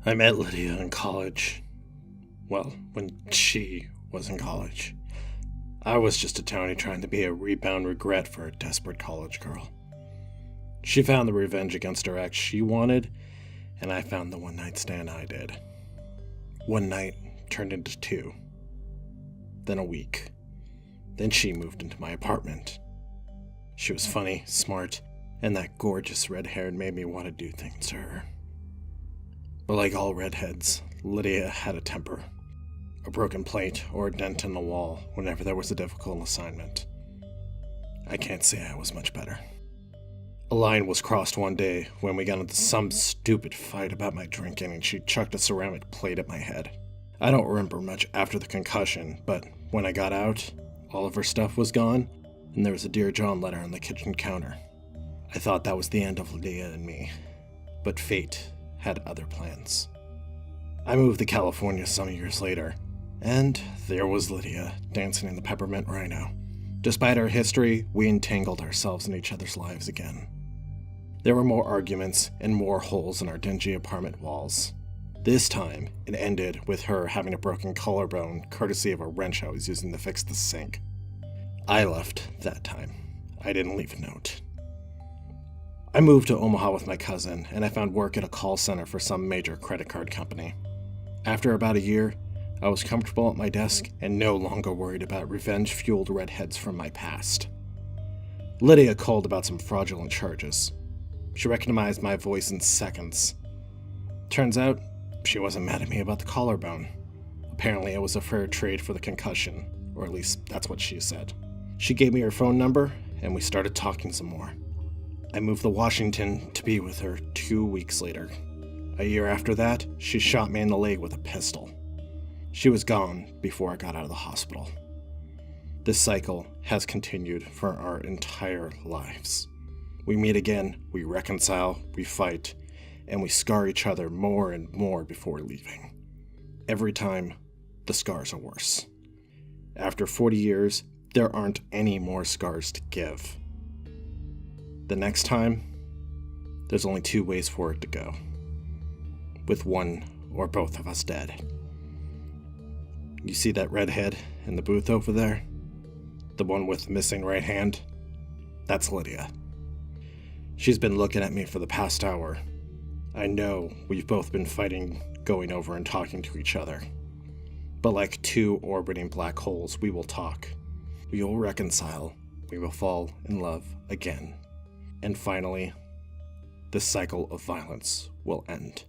I met Lydia in college. Well, when she was in college. I was just a townie trying to be a rebound regret for a desperate college girl. She found the revenge against her ex she wanted, and I found the one-night stand I did. One night turned into two. Then a week. Then she moved into my apartment. She was funny, smart, and that gorgeous red hair made me want to do things to her. But like all redheads, Lydia had a temper. A broken plate or a dent in the wall whenever there was a difficult assignment. I can't say I was much better. A line was crossed one day when we got into some stupid fight about my drinking and she chucked a ceramic plate at my head. I don't remember much after the concussion, but when I got out, all of her stuff was gone and there was a Dear John letter on the kitchen counter. I thought that was the end of Lydia and me, but fate had other plans. I moved to California some years later, and there was Lydia dancing in the Peppermint Rhino. Despite our history, we entangled ourselves in each other's lives again. There were more arguments and more holes in our dingy apartment walls. This time, it ended with her having a broken collarbone courtesy of a wrench I was using to fix the sink. I left that time. I didn't leave a note. I moved to Omaha with my cousin, and I found work at a call center for some major credit card company. After about a year, I was comfortable at my desk and no longer worried about revenge-fueled redheads from my past. Lydia called about some fraudulent charges. She recognized my voice in seconds. Turns out, she wasn't mad at me about the collarbone. Apparently, it was a fair trade for the concussion, or at least that's what she said. She gave me her phone number, and we started talking some more. I moved to Washington to be with her 2 weeks later. A year after that, she shot me in the leg with a pistol. She was gone before I got out of the hospital. This cycle has continued for our entire lives. We meet again, we reconcile, we fight, and we scar each other more and more before leaving. Every time, the scars are worse. After 40 years, there aren't any more scars to give. The next time, there's only two ways for it to go. With one or both of us dead. You see that redhead in the booth over there? The one with the missing right hand? That's Lydia. She's been looking at me for the past hour. I know we've both been fighting, going over and talking to each other. But like two orbiting black holes, we will talk. We will reconcile. We will fall in love again. And finally, this cycle of violence will end.